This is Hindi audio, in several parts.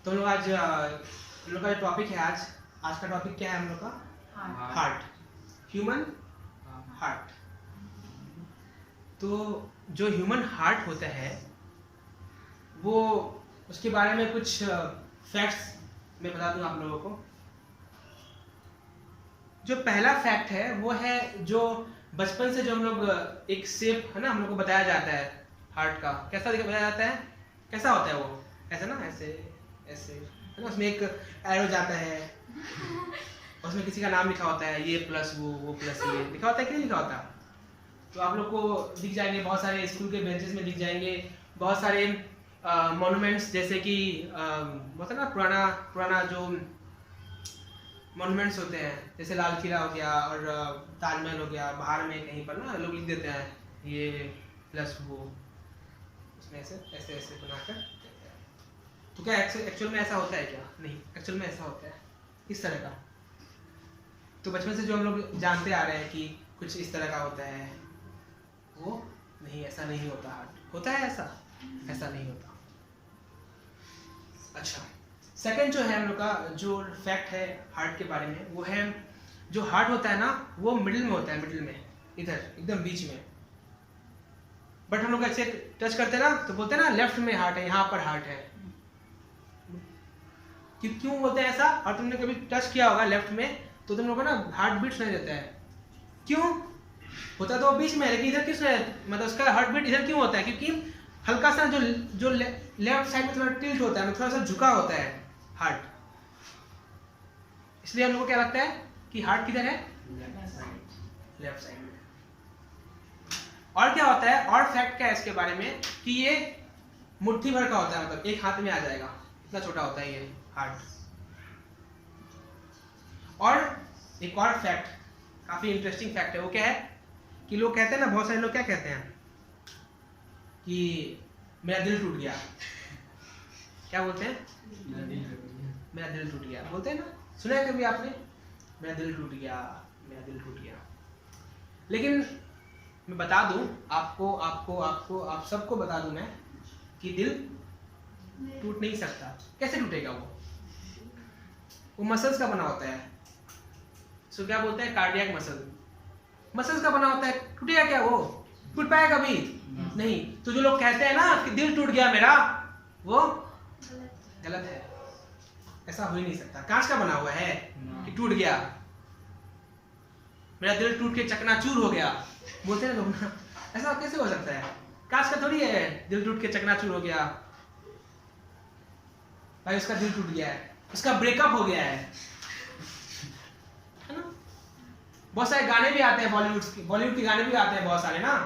तो हम लोग आज हम लोग का जो टॉपिक है आज का टॉपिक क्या है हम लोग का? Heart, human heart. तो जो ह्यूमन हार्ट होता है वो उसके बारे में कुछ फैक्ट्स मैं बता दूं आप लोगों को। जो पहला फैक्ट है वो है जो बचपन से जो हम लोग एक शेप है ना हम लोग को बताया जाता है हार्ट का, कैसा बताया जाता है, कैसा होता है वो, ऐसा ना, ऐसे ऐसे है ना, उसमें एक एरो जाता है, उसमें किसी का नाम लिखा होता है, ये प्लस वो प्लस ये लिखा होता है कि नहीं लिखा होता? तो आप लोग को दिख जाएंगे, बहुत सारे स्कूल के बेंचेस में दिख जाएंगे बहुत सारे मॉन्यूमेंट्स, जैसे कि बहुत है ना पुराना जो मॉन्यूमेंट्स होते हैं, जैसे लाल किला हो गया और ताजमहल हो गया, बाहर में कहीं पर ना लोग लिख देते हैं ये प्लस वो, उसमें ऐसे ऐसे ऐसे बनाकर देते हैं। तो क्या एक्चुअल में ऐसा होता है क्या? नहीं, एक्चुअल में ऐसा होता है इस तरह का। तो बचपन से जो हम लोग जानते आ रहे हैं कि कुछ इस तरह का होता है, वो नहीं, ऐसा नहीं होता। हार्ट होता है ऐसा नहीं होता। अच्छा, सेकंड जो है हम लोग का जो फैक्ट है हार्ट के बारे में वो है जो हार्ट होता है ना वो मिडिल में होता है, मिडिल में, इधर एकदम बीच में। बट हम लोग ऐसे टच करते हैं ना तो बोलते हैं ना लेफ्ट में हार्ट है, यहाँ पर हार्ट है। क्यों बोलते हैं ऐसा? और तुमने कभी टच किया होगा लेफ्ट में तो तुम लोग को ना हार्ट बीट नहीं देता है। क्यों होता तो बीच में है, लेकिन इधर किस मतलब उसका हार्ट बीट इधर क्यों होता है? क्योंकि हल्का सा जो लेफ्ट साइड में थोड़ा टिल्ट होता है, थोड़ा सा झुका होता है हार्ट, इसलिए हम लोग को क्या लगता है कि हार्ट किधर है? लेफ्ट साइड में। और क्या होता है, और फैक्ट क्या है इसके बारे में कि ये मुट्ठी भर का होता है, मतलब एक हाथ में आ जाएगा, इतना छोटा होता है ये हार्ट। और एक और फैक्ट, काफी इंटरेस्टिंग फैक्ट है, वो क्या है कि लोग कहते हैं ना, बहुत सारे लोग क्या कहते हैं कि मेरा दिल टूट गया। क्या बोलते हैं? मेरा दिल टूट गया बोलते हैं ना, सुना है कभी आपने? मेरा दिल टूट गया, मेरा दिल टूट गया। लेकिन मैं बता दूं आपको आप सबको बता दूं मैं कि दिल टूट नहीं सकता। कैसे टूटेगा? वो मसल्स का बना होता है, सो क्या बोलते हैं, कार्डियक मसल्स का बना होता है। टूटेगा क्या? वो टूट पाएगा कभी? नहीं। तो जो लोग कहते हैं ना कि दिल टूट गया मेरा, वो गलत है, ऐसा हो ही नहीं सकता। कांच का बना हुआ है कि टूट गया, मेरा दिल टूट के चकनाचूर हो गया बोलते हैं लोग ना, ऐसा कैसे हो सकता है? कांच का थोड़ी है दिल टूट के चकनाचूर हो गया। भाई उसका दिल टूट गया है, उसका ब्रेकअप हो गया है ना। बहुत सारे गाने भी आते हैं बॉलीवुड के गाने भी आते हैं बहुत सारे ना,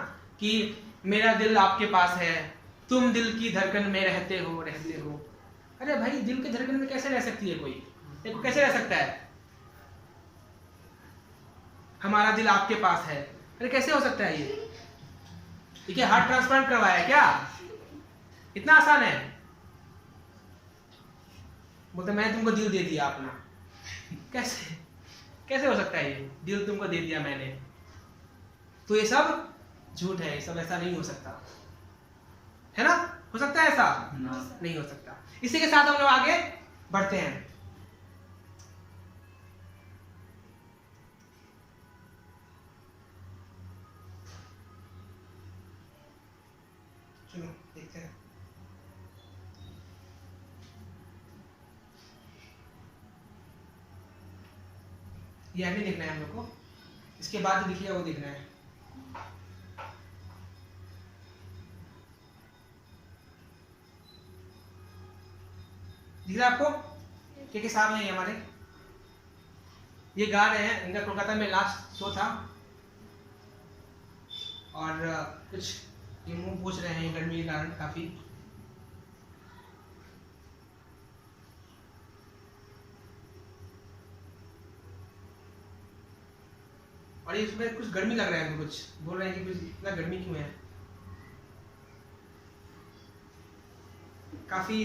कि मेरा दिल आपके पास है, तुम दिल की धड़कन में रहते हो। अरे भाई, दिल की धड़कन में कैसे रह सकती है कोई? देखो कैसे रह सकता है? हमारा दिल आपके पास है, अरे कैसे हो सकता है ये? देखिए, हार्ट ट्रांसप्लांट करवाया है क्या? इतना आसान है। बोलते मैंने तुमको दिल दे दिया अपना। कैसे हो सकता है ये? दिल तुमको दे दिया मैंने। तो ये सब झूठ है, ये सब ऐसा नहीं हो सकता है ना। हो सकता है ऐसा? नहीं हो सकता। इसी के साथ हम लोग आगे बढ़ते हैं। चलो देखते हैं। ये अभी देखना है हम लोग को, इसके बाद जो दिखेगा वो देखना है। दिख रहा है आपको? के साहब हैं हमारे, ये गा रहे हैं, इनका कोलकाता में लास्ट शो था और कुछ ये मुंह पूछ रहे हैं गर्मी के कारण काफी। और ये इसमें कुछ गर्मी लग रहा है, कुछ बोल रहे हैं कि इतना गर्मी क्यों है। काफी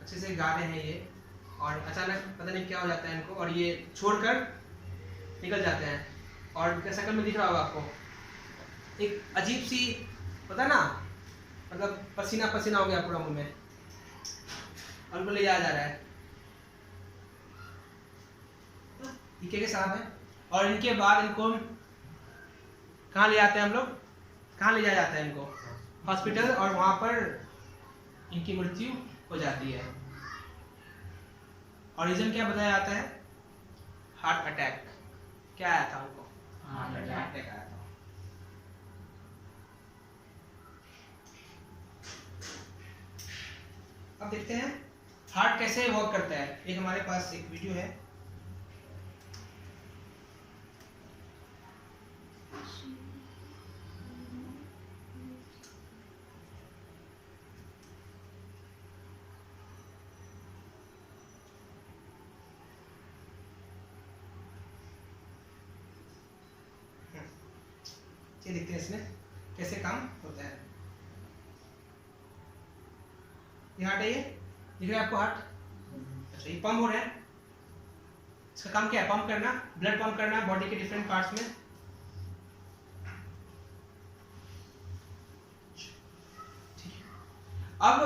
अच्छे से गा रहे हैं ये, और अचानक पता नहीं क्या हो जाता है इनको और ये छोड़कर निकल जाते हैं। और शक्ल में दिख रहा होगा आपको एक अजीब सी, पता ना, मतलब पसीना पसीना हो गया पूरा मुंह में, और उनको ले जाया जा रहा है। ठीक है साहब है। और इनके बाद इनको कहाँ ले जाते हैं हम लोग, कहाँ ले जाया जाता है इनको? हॉस्पिटल, और वहां पर इनकी मृत्यु हो जाती है। और रीजन क्या बताया जाता है? Heart attack. क्या आया था उनको? हार्ट अटैक आया था। अब देखते हैं हार्ट कैसे वर्क करता है। एक हमारे पास एक वीडियो है, ये देखते हैं इसमें कैसे काम होता है। ये हार्ट है, ये दिख रहा है आपको हार्ट? अच्छा, ये पंप हो रहा है। इसका काम क्या है? पंप करना, ब्लड पंप करना बॉडी के डिफरेंट पार्ट्स में। अब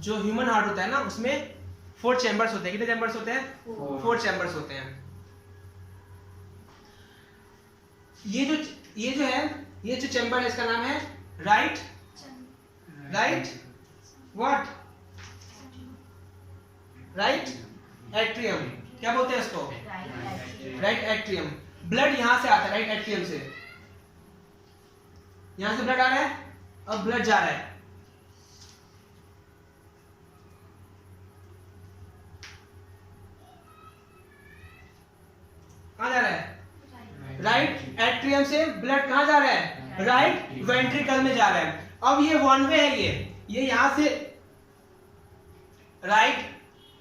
जो ह्यूमन हार्ट होता है ना, उसमें 4 चैम्बर्स होते हैं। कितने चैम्बर्स होते हैं? 4 चैम्बर्स होते हैं। ये जो है, ये जो चैम्बर है, इसका नाम है राइट एट्रियम। क्या बोलते हैं इसको? Right atrium. ब्लड यहां से आता है, राइट एट्रियम से। यहां से ब्लड आ रहा है, अब ब्लड जा रहा है। कहां जा रहा है? राइट एट्रियम से ब्लड कहां जा रहा है? राइट वेंट्रिकल में जा रहा है। अब ये वन वे है, ये यहां से राइट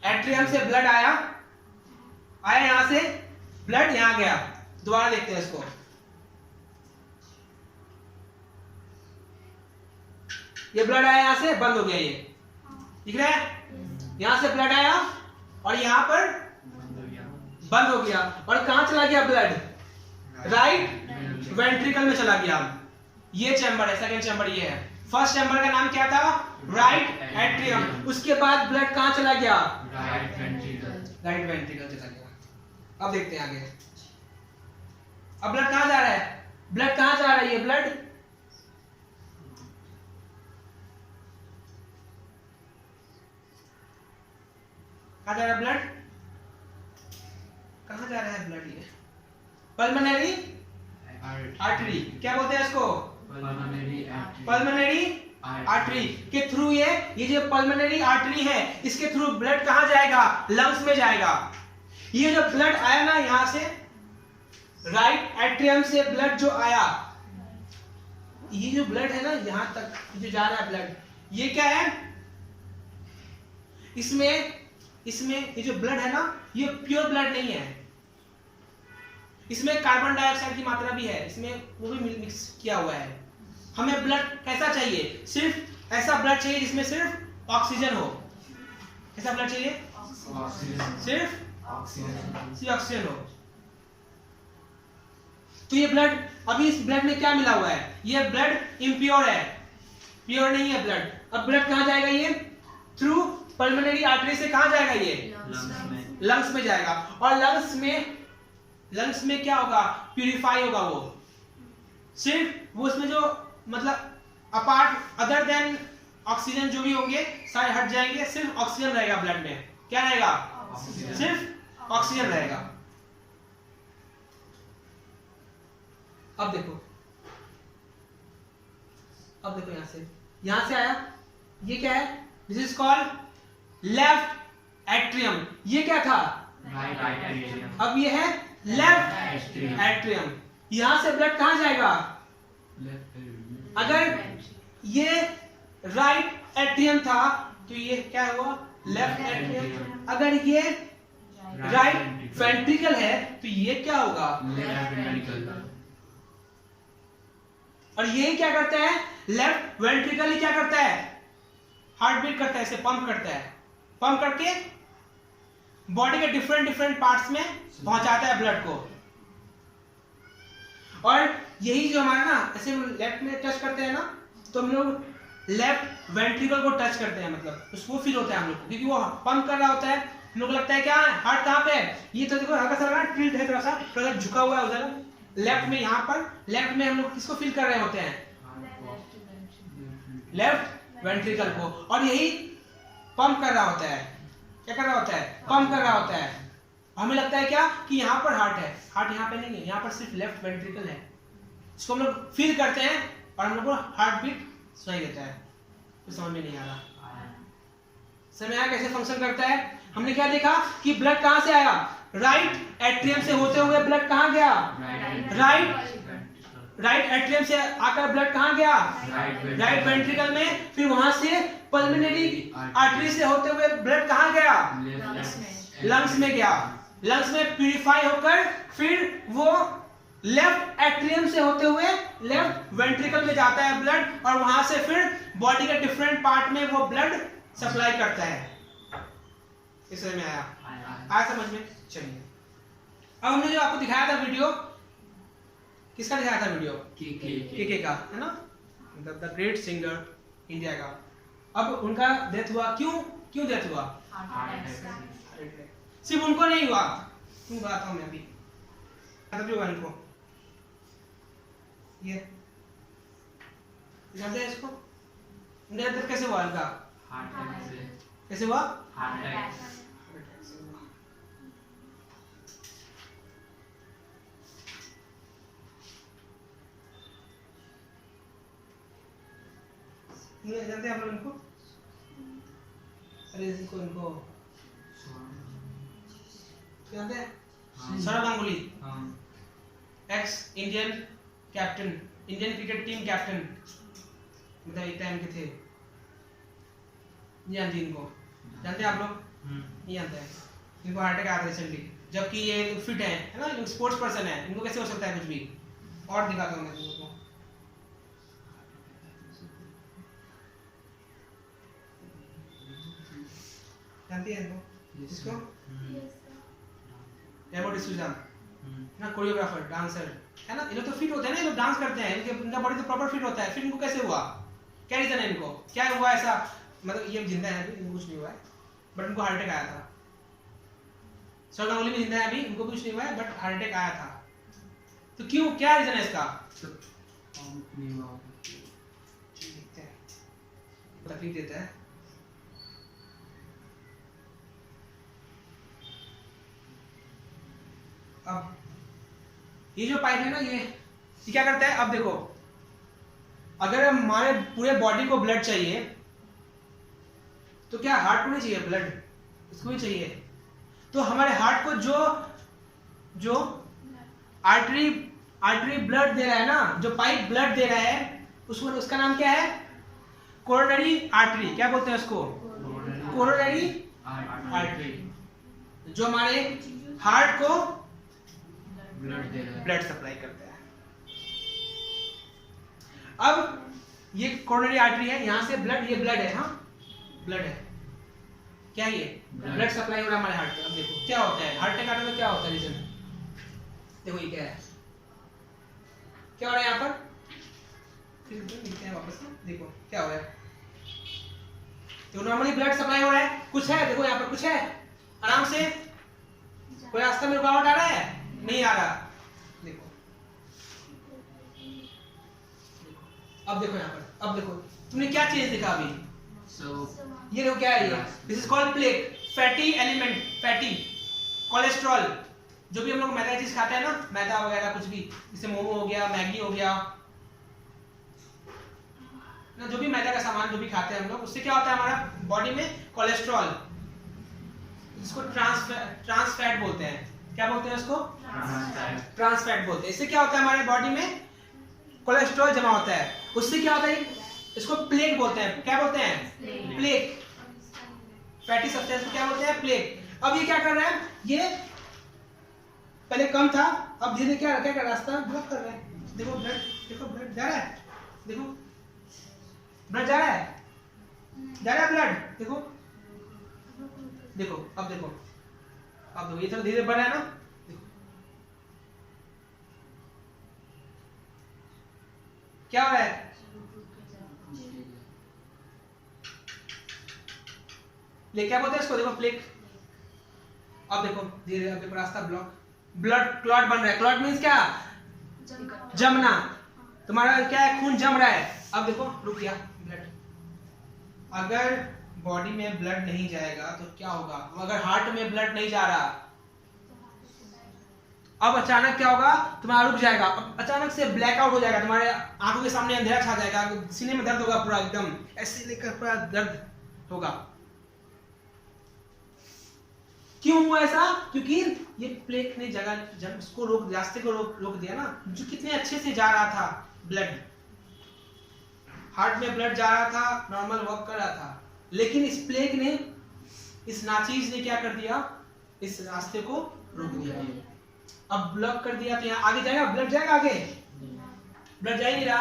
एट्रियम से ब्लड आया यहां से ब्लड यहां गया। दोबारा देखते हैं इसको। ये ब्लड आया यहां से, बंद हो गया। ये दिख रहा है? यहां से ब्लड आया और यहां पर बंद हो गया। और कहां चला गया ब्लड? राइट वेंट्रिकल में चला गया। ये चैम्बर है, सेकंड चैम्बर ये है। फर्स्ट चैम्बर का नाम क्या था? Right atrium. उसके बाद ब्लड कहां चला गया? राइट वेंट्रिकल चला गया। अब देखते हैं आगे। अब ब्लड कहां जा रहा है? ब्लड कहां जा रहा है? ये ब्लड कहां जा रहा है? ब्लड कहां जा रहा है? ब्लड ये पल्मोनरी आर्टरी। क्या बोलते हैं इसको? पल्मोनरी आर्टरी के थ्रू ये जो पल्मोनरी आर्टरी है, इसके थ्रू ब्लड कहां जाएगा? लंग्स में जाएगा। ये जो ब्लड आया ना यहां से, राइट एट्रियम से ब्लड जो आया, ये जो ब्लड है ना यहां तक जो जा रहा है ब्लड, ये क्या है? इसमें ये जो ब्लड है ना, ये प्योर ब्लड नहीं है। इसमें कार्बन डाइऑक्साइड की मात्रा भी है, इसमें वो भी मिक्स किया हुआ है। हमें ब्लड कैसा चाहिए? सिर्फ ऐसा ब्लड चाहिए जिसमें सिर्फ ऑक्सीजन हो। कैसा ब्लड चाहिए? सिर्फ ऑक्सीजन हो। तो ये ब्लड, अभी इस ब्लड में क्या मिला हुआ है? ये ब्लड इम्प्योर है, प्योर नहीं है ब्लड। अब ब्लड कहां जाएगा? ये थ्रू पल्मोनरी आर्टरी से कहां जाएगा? ये लंग्स में जाएगा। और लंग्स में क्या होगा? प्यूरिफाई होगा। वो सिर्फ वो उसमें जो मतलब अपार्ट अदर देन ऑक्सीजन जो भी होंगे सारे हट जाएंगे। सिर्फ ऑक्सीजन रहेगा ब्लड में। क्या रहेगा? सिर्फ ऑक्सीजन रहेगा। अब देखो यहां से आया, ये क्या है? This is called left atrium. ये क्या था? Right atrium. अब ये है लेफ्ट एट्रियम। यहां से ब्लड कहां जाएगा? अगर ये राइट एट्रियम था तो ये क्या हुआ? Left atrium. अगर ये राइट वेंट्रिकल है तो ये क्या होगा? Left ventricle. और ये क्या करता है? लेफ्ट वेंट्रिकल ही क्या करता है? हार्ट बीट करता है, इसे पंप करता है। पंप करके बॉडी के डिफरेंट पार्ट्स में पहुंचाता है ब्लड को। और यही जो हमारा ना ऐसे लेफ्ट में टच करते हैं ना, तो हम लोग लेफ्ट वेंट्रिकल को टच करते हैं, मतलब उसको फील होता है हम लोग को, क्योंकि वो पंप कर रहा होता है। हम लोग को लगता है क्या हार्ट कहाँ पे है, ये तो देखो हल्का सा लग रहा है, टिल्ट है, थोड़ा सा झुका हुआ है उधर लेफ्ट में। यहाँ पर लेफ्ट में हम लोग किसको फील कर रहे होते हैं, लेफ्ट वेंट्रिकल को, और यही पंप कर रहा होता है। क्या कर रहा होता है, पंप कर रहा होता है। हमें लगता है क्या कि यहाँ पर हार्ट है, हार्ट यहाँ पे नहीं है, यहाँ पर सिर्फ लेफ्ट वेंट्रिकल है। इसको हम लोग फील करते हैं और हम लोग को हार्ट बीट सुनाई देता है। तो समझ में नहीं आ रहा समय आया कैसे फंक्शन करता है। हमने क्या देखा कि ब्लड कहां से आया, राइट एट्रियम से होते हुए ब्लड कहां गया, राइट एट्रियम से आकर ब्लड कहां गया, राइट वेंट्रिकल में। फिर वहां से पल्मोनरी आर्टरी से होते हुए ब्लड कहां गया, लंग्स में गया। लंग्स में प्यूरिफाई होकर फिर वो लेफ्ट एट्रियम से होते हुए लेफ्ट वेंट्रिकल में जाता है ब्लड, और वहां से फिर बॉडी के डिफरेंट पार्ट में वो ब्लड सप्लाई करता है। इस में आया समझ में। चलिए अब हमने जो आपको दिखाया था वीडियो, किसका दिखाया था वीडियो, के का, है ना, द ग्रेट सिंगर इंडिया का। अब उनका डेथ हुआ, क्यों डेथ हुआ, सिर्फ उनको नहीं हुआ, क्यों बताता हूं मैं अभी, हुआ इनको, ये जानते हैं इसको, डेथ कैसे हुआ इनका, कैसे हुआ, जानते हैं आप लोग इनको, अरे इनको जानते हैं, Sourav Ganguly, ex Indian captain, Indian cricket team captain, मतलब एक टाइम के थे। जानते इनको, जानते हैं आप लोग, नहीं जानते हैं। इनको हार्ट अटैक आया था रिसेंटली, जबकि ये फिट है ना, स्पोर्ट्स पर्सन है, इनको कैसे हो सकता है कुछ भी। और दिखाता हूँ मैं तुमको, जानती है इनको, इसको एबो डिसूजा ना, कोरियोग्राफर, डांसर है ना, ये लोग तो फिट होते हैं ना, ये लोग डांस करते हैं, इनका बॉडी तो प्रॉपर फिट होता है। फिर इनको कैसे हुआ, क्या रीजन है इनको, क्या हुआ ऐसा, मतलब ये जिंदा है अभी, इनको कुछ नहीं हुआ है, बट इनको हार्ट अटैक आया था। सौरव गांगुली भी जिंदा है अभी, इनको कुछ नहीं हुआ है, बट हार्ट अटैक आया था। तो क्यों, क्या रीजन है इसका, तकलीफ देता है। अब ये जो पाइप है ना, ये क्या करता है, अब देखो, अगर हमारे पूरे बॉडी को ब्लड चाहिए तो क्या हार्ट को नहीं चाहिए ब्लड, इसको भी चाहिए। तो हमारे हार्ट को जो आर्टरी ब्लड दे रहा है ना, जो पाइप ब्लड दे रहा है, उसका नाम क्या है, कोरोनरी आर्टरी। क्या बोलते हैं उसको, कोरोनरी आर्टरी, जो हमारे हार्ट को ब्लड सप्लाई करता है। अब ये कोरोनरी आर्टरी है, यहां से ब्लड, ये ब्लड है, हाँ ब्लड है, क्या ये ब्लड सप्लाई हो रहा है हमारे हार्ट में। अब देखो क्या होता है, हार्ट अटैक आने में क्या होता है रीजन, देखो ये क्या है, क्या हो रहा है यहाँ पर, फिर देखते हैं वापस, देखो क्या हो रहा है। तो नॉर्मली ब्लड सप्लाई हो रहा है, कुछ है, देखो यहाँ पर कुछ है, आराम से, कोई रास्ते में रुकावट आ रहा है, नहीं आ रहा। देखो अब देखो यहाँ पर, अब देखो तुमने क्या चीज देखा अभी, ये देखो क्या है, ये this is called plaque, fatty element, fatty cholesterol. जो भी हम लोग मैदा चीज खाते हैं ना, मैदा वगैरह कुछ भी, जैसे मोमो हो गया, मैगी हो गया ना, जो भी मैदा का सामान जो भी खाते हैं हम लोग, उससे क्या होता है हमारा बॉडी में कोलेस्ट्रॉल, इसको ट्रांस फैट बोलते हैं। क्या बोलते हैं उसको, ट्रांस फैट बोलते हैं। इससे क्या होता है हमारे बॉडी में कोलेस्ट्रॉल जमा होता है, उससे क्या होता है, इसको प्लेक बोलते हैं। क्या बोलते हैं, प्लेक, फैटी सब्सटेंस को क्या बोलते हैं, प्लेक। अब ये क्या कर रहा है, ये पहले कम था, अब धीरे क्या कर रास्ता ब्लॉक कर रहा है। देखो ब्लड, देखो ब्लड जा रहा है, देखो ब्लड जा रहा है, जा रहा है ब्लड, देखो देखो, अब देखो, अब देखो, ये तो धीरे बढ़ रहा है ना, देखो क्या हो रहा है, प्लेग क्या बोलते हैं इसको, देखो प्लेग। अब देखो धीरे, अब देखो रास्ता ब्लॉक, ब्लड क्लॉट बन रहा है। क्लॉट मींस क्या, जमना, तुम्हारा क्या है, खून जम रहा है। अब देखो रुक गया ब्लड। अगर बॉडी में ब्लड नहीं जाएगा तो क्या होगा, अगर हार्ट में ब्लड नहीं जा रहा, अब अचानक क्या होगा, तुम्हारा रुक जाएगा, अब अचानक से ब्लैकआउट हो जाएगा, तुम्हारे आंखों के सामने अंधेरा छा जाएगा, सीने में दर्द होगा पूरा एकदम ऐसे लेकर पूरा दर्द होगा। क्यों हुआ ऐसा, क्योंकि ये प्लेग ने जगह जब उसको रोक, रास्ते को रोक दिया ना, जो कितने अच्छे से जा रहा था ब्लड, हार्ट में ब्लड जा रहा था, नॉर्मल वर्क कर रहा था, लेकिन इस प्लेग ने, इस नाचीज ने क्या कर दिया, इस रास्ते को रोक दिया। अब ब्लॉक कर दिया तो यहाँ आगे जाएगा, ब्लड जाएगा आगे, ब्लड जा ही नहीं रहा,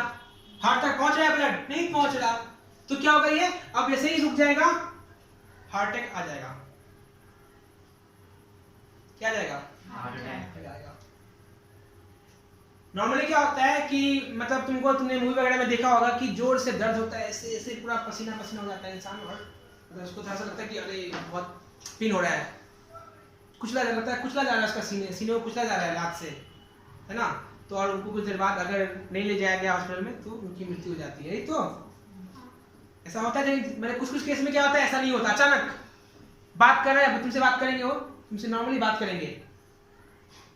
हार्ट तक पहुंच रहा है ब्लड नहीं पहुंच रहा, तो क्या होगा ये, अब जैसे ही रुक जाएगा हार्ट अटैक आ जाएगा। क्या जाएगा, हार्ट अटैक आएगा। नॉर्मली क्या होता है कि मतलब तुमने मूवी वगैरह में देखा होगा कि जोर से दर्द होता है, ऐसे ऐसे पूरा पसीना पसीना हो जाता है इंसान, और मतलब उसको थोड़ा सा लगता है कि अरे बहुत पेन हो रहा है, कुचला जा रहा है, कुचला जा रहा है उसका सीने को कुचला जा रहा है लात से, है ना। तो और उनको कुछ देर बाद अगर नहीं ले जाया गया हॉस्पिटल में तो उनकी मृत्यु हो जाती है। तो ऐसा होता है, मैंने कुछ केस में क्या होता है, ऐसा नहीं होता, अचानक बात कर रहे हैं, तुमसे बात करेंगे, वो तुमसे नॉर्मली बात करेंगे,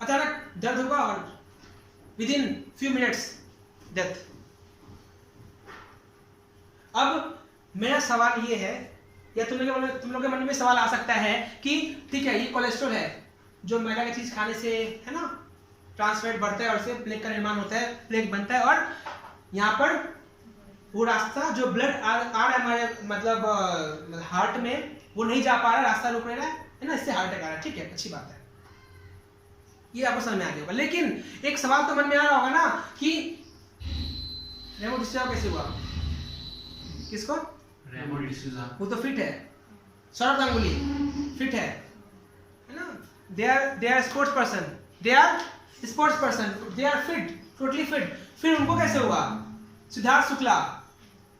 अचानक दर्द होगा और with in few minutes death. अब मेरा सवाल ये है, या तुम लोग के मन में सवाल आ सकता है कि ठीक है, ये कोलेस्ट्रॉल है जो मैदा की चीज खाने से, है ना, ट्रांसफैट बढ़ता है और से प्लेग का निर्माण होता है, प्लेग बनता है, और यहाँ पर वो रास्ता जो ब्लड आ रहा है हमारे मतलब हार्ट में, वो नहीं जा पा रहा, रास्ता रुक रहा है ना, इससे हार्ट अटैक आ रहा है। ठीक है, अच्छी बात है, ये आपको समझ में आ गया होगा। लेकिन एक सवाल तो मन में आ रहा होगा ना कि रेमो डिसूजा कैसे हुआ, किसको, रेमो डिसूजा, वो तो फिट है, सौरभ गांगुली फिट है ना, they are sports person, they are fit, totally fit, फिर उनको कैसे हुआ। सिद्धार्थ शुक्ला,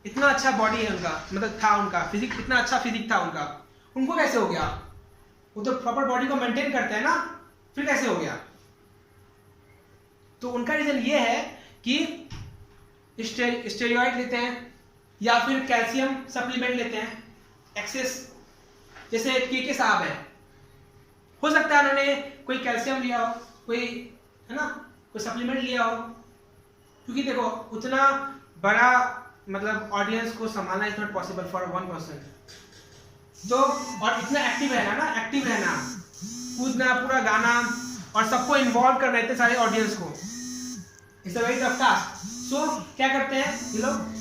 इतना अच्छा बॉडी है उनका, मतलब था उनका फिजिक, इतना अच्छा फिजिक था उनका, उनको कैसे हो गया, वो तो प्रॉपर बॉडी को मेंटेन करते हैं ना, फिर कैसे हो गया। तो उनका रीजन ये है कि स्टेरॉइड लेते हैं या फिर कैल्शियम सप्लीमेंट लेते हैं एक्सेस, जैसे के साहब है, हो सकता है उन्होंने कोई कैल्शियम लिया हो, कोई, है ना, कोई सप्लीमेंट लिया हो, क्योंकि देखो उतना बड़ा मतलब ऑडियंस को संभालना is not possible for one person. तो और इतना एक्टिव रहना, कूदना, पूरा गाना, और सबको इन्वॉल्व करना, इतने सारे ऑडियंस को, it's a very tough task. So क्या करते हैं ये लोग,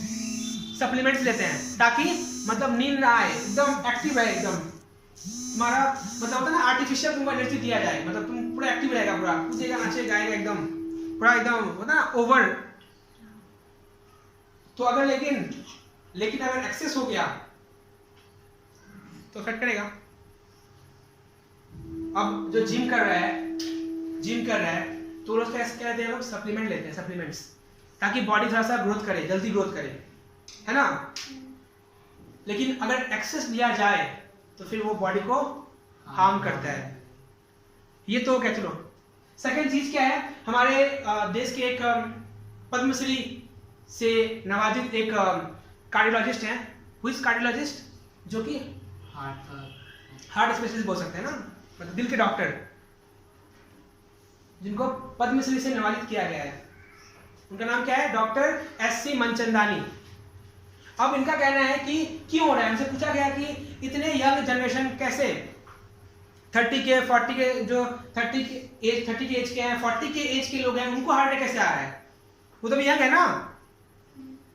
सप्लीमेंट्स लेते हैं ताकि मतलब नींद ना आए, एकदम एक्टिव है, एकदम तुम्हारा मतलब होता है ना, आर्टिफिशियल तुमको एनर्जी दिया जाए, मतलब तुम पूरा एक्टिव रहेगा, पूरा कूदेगा, नाचेगा, गाएगा, एकदम पूरा एकदम होता है ना ओवर। तो अगर लेकिन अगर एक्सेस हो गया तो इफेक्ट करेगा। अब जो जिम कर रहा है तो लोग कैसे कहते हैं, लोग सप्लीमेंट लेते हैं, सप्लीमेंट्स, ताकि बॉडी थोड़ा सा ग्रोथ करे, जल्दी ग्रोथ करे, है ना। लेकिन अगर एक्सेस लिया जाए तो फिर वो बॉडी को हार्म करता है। ये तो क्या, चलो सेकंड चीज क्या है, हमारे देश के एक पद्मश्री से नवाजित एक कार्डियोलॉजिस्ट हैं, हु इज कार्डियोलॉजिस्ट, जो कि हार्ट स्पेशलिस्ट बोल सकते हैं ना, मतलब दिल के डॉक्टर, जिनको पद्मश्री से नवाजित किया गया है। उनका नाम क्या है, डॉक्टर एस.सी. मनचंदानी। अब इनका कहना है कि क्यों हो रहा है, उनसे पूछा गया कि इतने यंग जनरेशन कैसे 30 के 40 के जो 30 के एज के हैं, 40 के एज के लोग हैं, उनको हार्ट अटैक कैसे आ रहा है, वो तो यंग है ना।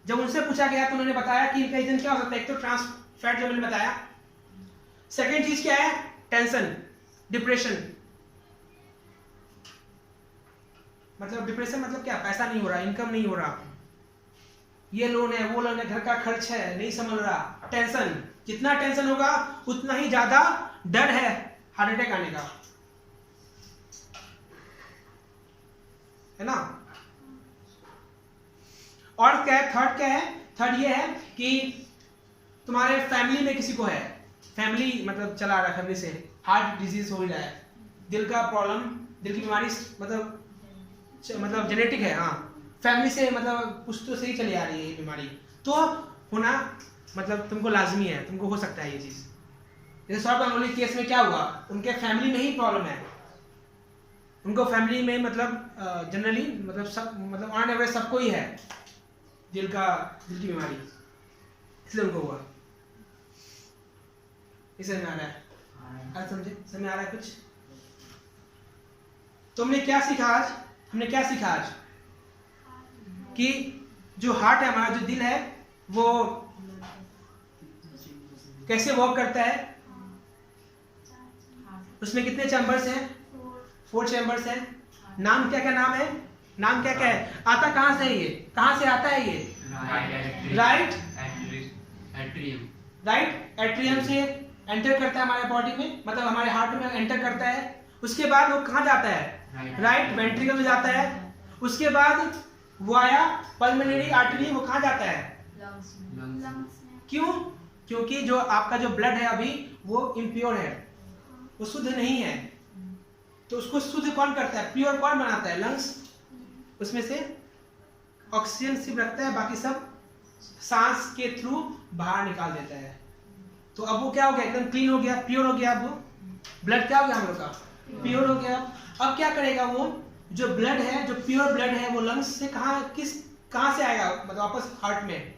जब उनसे पूछा गया तो उन्होंने बताया कि इनका रीजन क्या हो सकता है, एक तो ट्रांस फैट जो मैंने बताया, सेकेंड चीज क्या है, टेंशन, डिप्रेशन। मतलब डिप्रेशन मतलब क्या, पैसा नहीं हो रहा, इनकम नहीं हो रहा, ये लोन है, वो लोन है, घर का खर्च है, नहीं संभल रहा, टेंशन, जितना टेंशन होगा उतना ही ज्यादा डर है हार्ट अटैक आने का, है ना। और क्या है, थर्ड क्या है, थर्ड ये है कि तुम्हारे फैमिली में किसी को है, फैमिली मतलब चला रहा है, फैमिली से हार्ट डिजीज हो रहा है, दिल का प्रॉब्लम, दिल की बीमारी मतलब जेनेटिक है, हाँ फैमिली से मतलब पुश्तों से ही चली आ रही है ये बीमारी, तो होना मतलब तुमको लाजमी है, तुमको हो सकता है ये चीज़। जैसे सौरभ गांगुली केस में क्या हुआ, उनके फैमिली में ही प्रॉब्लम है, उनको फैमिली में मतलब जनरली मतलब सब मतलब ऑन एवरेज सबको ही है दिल की बीमारी, इसलिए उनको हुआ। इसे समझ आ रहा है? आज समझ आ रहा है कुछ? तो हमने क्या सीखा आज? कि जो हार्ट है हमारा, जो दिल है, वो कैसे वर्क करता है, उसमें कितने चैम्बर्स हैं? 4 चैम्बर्स हैं। नाम क्या नाम है? आता कहां से है ये? कहां से आता है ये? राइट एट्रियम से एंटर करता है हमारे बॉडी में, मतलब हमारे हार्ट में एंटर करता है। उसके बाद वो कहां जाता है? राइट वेंट्रिकल में जाता है। उसके बाद वाया पल्मोनरी आर्टरी वो कहां जाता है? क्यों? क्योंकि जो आपका जो ब्लड है अभी वो इम्प्योर है, वो शुद्ध नहीं है, तो उसको शुद्ध कौन करता है? प्योर कौन बनाता है? लंग्स। उसमें से ऑक्सीजन सिर्फ रखता है, बाकी सब सांस के थ्रू बाहर निकाल देता है। तो अब वो क्या हो गया? एकदम क्लीन हो गया, प्योर हो गया। अब वो ब्लड क्या हो गया हम लोग का? प्योर हो गया। अब क्या करेगा वो जो ब्लड है, जो प्योर ब्लड है, वो लंग्स से कहां से आएगा? मतलब वापस हार्ट में,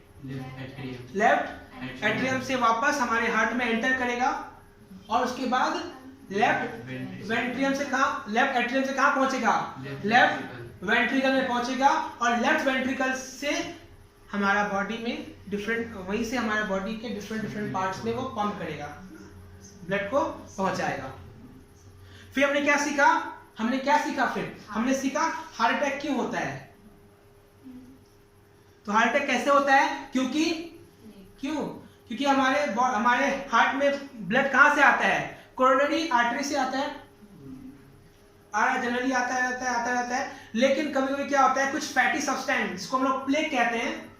लेफ्ट एट्रियम से वापस हमारे हार्ट में एंटर करेगा, और उसके बाद लेफ्ट वेंट्रियम से लेफ्ट एट्रियम से कहां पहुंचेगा? लेफ्ट वेंट्रिकल में पहुंचेगा, और लेफ्ट वेंट्रिकल से हमारा बॉडी में वहीं से हमारे बॉडी के डिफरेंट पार्ट्स में वो पंप करेगा, ब्लड को पहुंचाएगा। फिर हमने क्या सीखा? हमने सीखा हार्ट अटैक क्यों होता है। तो हार्ट अटैक कैसे होता है? क्योंकि हमारे हार्ट में ब्लड कहां से आता है? कोरोनरी आर्टरी से आता है। जनरली आता रहता है, लेकिन कभी कभी क्या होता है, कुछ फैटी सब्सटेंस जिसको हम लोग प्लेक कहते हैं,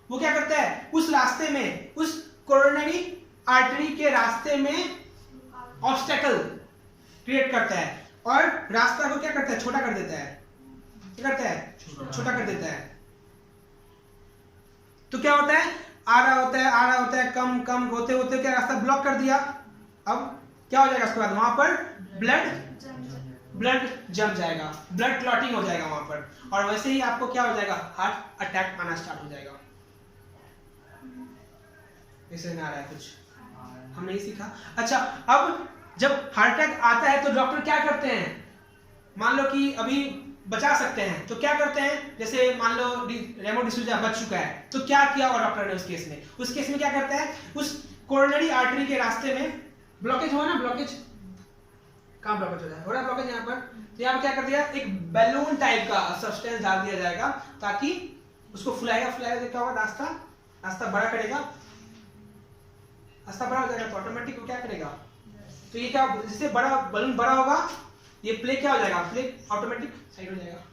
वो क्या करता है? उस रास्ते में, उस कोरोनरी आर्टरी के रास्ते में ऑब्स्टेकल क्रिएट करता है, और रास्ता को क्या करता है? छोटा कर देता है। छोटा कर देता है। तो क्या होता है? आ रहा होता है, कम होते क्या रास्ता ब्लॉक कर दिया। अब क्या हो जाएगा? उसके बाद वहां पर ब्लड जम जाएगा, ब्लड क्लॉटिंग हो जाएगा वहां पर, और वैसे ही आपको क्या हो जाएगा? हार्ट अटैक आना स्टार्ट हो जाएगा। इसे ना आ रहा है कुछ? हमने ही सीखा। अच्छा, अब जब हार्ट अटैक आता है तो डॉक्टर क्या करते हैं? मान लो कि अभी बचा सकते हैं तो क्या करते हैं? जैसे मान लो रेमो डिसूजा बच चुका है, तो क्या किया और डॉक्टर ने उस केस में क्या करता है? उस कोरोनरी आर्टरी के रास्ते में ब्लॉकेज हुआ ना, ब्लॉकेज कहाँ ब्लॉकेज हो जाए? हो रहा है ब्लॉकेज यहाँ पर। तो यहाँ पर क्या कर दिया? एक बैलून टाइप का सब्सटेंस डाल दिया जाएगा, ताकि उसको फुलाएगा तो क्या होगा? रास्ता बड़ा करेगा, रास्ता बड़ा हो जाएगा तो ऑटोमेटिक वो क्या करेगा? तो ये क्या, जिससे बलून बड़ा होगा, ये प्लेग क्या हो जाएगा? प्लेग ऑटोमेटिक साइड हो जाएगा,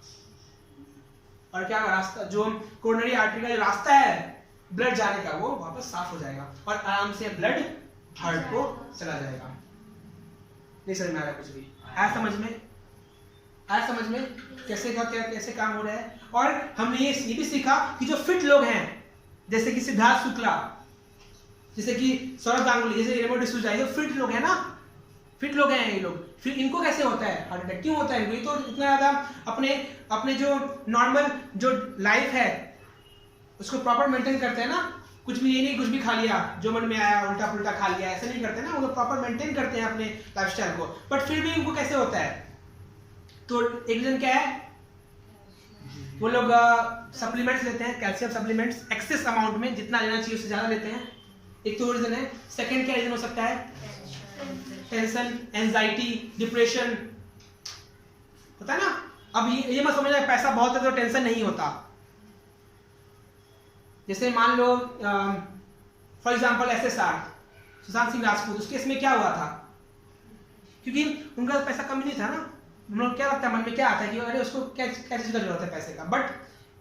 और क्या होगा? रास्ता जो कोरोनरी आर्टरी का जो रास्ता है ब्लड जाने का, वो वापस साफ हो जाएगा, और आराम से ब्लड हार्ट को चला जाएगा। नहीं समझ में आ रहा कुछ भी? आया समझ में कैसे काम हो रहा है? और हमने ये भी सीखा कि जो फिट लोग हैं, जैसे कि सिद्धार्थ शुक्ला, जैसे कि सौरभ गांगुली, जैसे रेमो डिसूजा, ये फिट लोग हैं ना, फिट लोग हैं ये लोग। फिर इनको कैसे होता है हार्ट अटैक? क्यों होता है? ये तो इतना ज्यादा अपने जो नॉर्मल जो लाइफ है उसको प्रॉपर मेंटेन करते हैं ना, कुछ भी ये नहीं कुछ भी खा लिया, जो मन में आया उल्टा पुल्टा खा लिया, ऐसे नहीं करते ना, वो लोग प्रॉपर मेंटेन करते हैं अपने लाइफस्टाइल को। बट फिर भी इनको कैसे होता है? तो एक रीजन क्या है? वो लोग सप्लीमेंट्स लेते हैं, कैल्शियम सप्लीमेंट्स एक्सेस अमाउंट में, जितना लेना चाहिए उससे ज्यादा लेते हैं, एक तो रीजन है। सेकंड क्या रीजन हो सकता है? टेंशन, एंजाइटी, डिप्रेशन होता है ना। अब ये मत समझना पैसा बहुत है तो टेंशन नहीं होता। जैसे मान लो for example SSR Sushant Singh Rajput, उस केस में क्या हुआ था? क्योंकि उनका पैसा कम नहीं था ना। हम लोग क्या लगता है, मन में क्या आता है कि अरे उसको क्या चीज का जरूरत है पैसे का, बट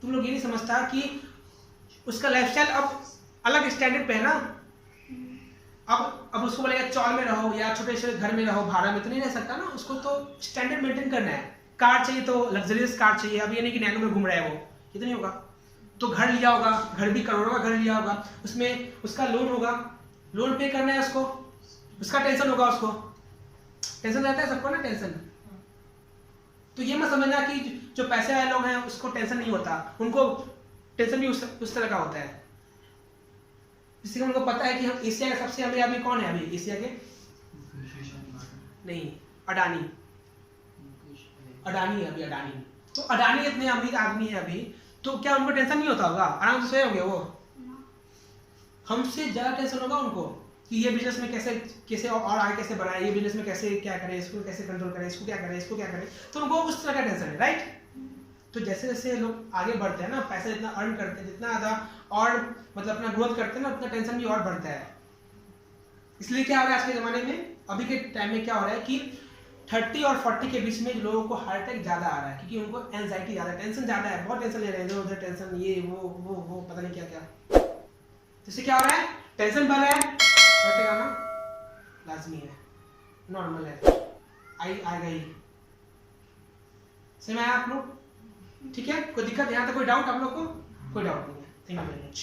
तुम लोग ये नहीं समझता कि उसका लाइफस्टाइल अब अलग स्टैंडर्ड पे है ना। अब उसको बोलेगा चौल में रहो या छोटे छोटे घर में रहो, भाड़ा में तो नहीं रह सकता ना, उसको तो स्टैंडर्ड मेंटेन करना है। कार चाहिए तो लग्जरियस कार चाहिए, अब ये नहीं कि नैनो में घूम रहा है वो, ये तो नहीं होगा। तो घर लिया होगा, घर भी करोड़ों का घर लिया होगा, उसमें उसका लोन होगा, लोन पे करना है उसको, उसका टेंशन होगा, उसको टेंशन रहता है सबको ना, टेंशन। तो ये मत समझना कि जो पैसे वाले लोग हैं उसको टेंशन नहीं होता, उनको टेंशन भी उस तरह का होता है। इसलिए उनको पता है कि हम एशिया के सबसे अमीर आदमी कौन है अभी, एशिया के नहीं, अडानी है अभी, अडानी। तो अडानी इतने अमीर आदमी है अभी, तो क्या उनको टेंशन नहीं होता होगा? आराम से सोए होंगे वो। हमसे ज्यादा टेंशन होगा उनको कि ये बिजनेस में कैसे और आगे कैसे बढ़ाए, ये बिजनेस में कैसे क्या करें, इसको कैसे कंट्रोल करें, इसको क्या करें, तो उनको उस तरह का टेंशन है, राइट। तो जैसे जैसे लोग आगे बढ़ते हैं ना, पैसा जितना अर्न करते हैं, जितना ज़्यादा और मतलब अपना ग्रोथ करते हैं ना, उतना टेंशन भी और बढ़ता है। इसलिए क्या हो रहा है आज के ज़माने में, अभी के टाइम में क्या हो रहा है कि 30 और 40 के बीच में लोगों को हार्ट अटैक ज़्यादा आ रहा है, क्योंकि उनको एंजाइटी ज़्यादा, टेंशन ज़्यादा है, बहुत टेंशन ले रहे हैं, इधर उधर टेंशन, ये वो पता नहीं क्या क्या। इससे क्या हो रहा है, टेंशन बढ़ रहा है, हार्ट अटैक आना लाजमी है, नॉर्मल है, आ गई। समझ में आया आप लोग? ठीक है, कोई दिक्कत यहाँ तक, कोई डाउट आप लोग को? कोई डाउट नहीं है। Thank you very much.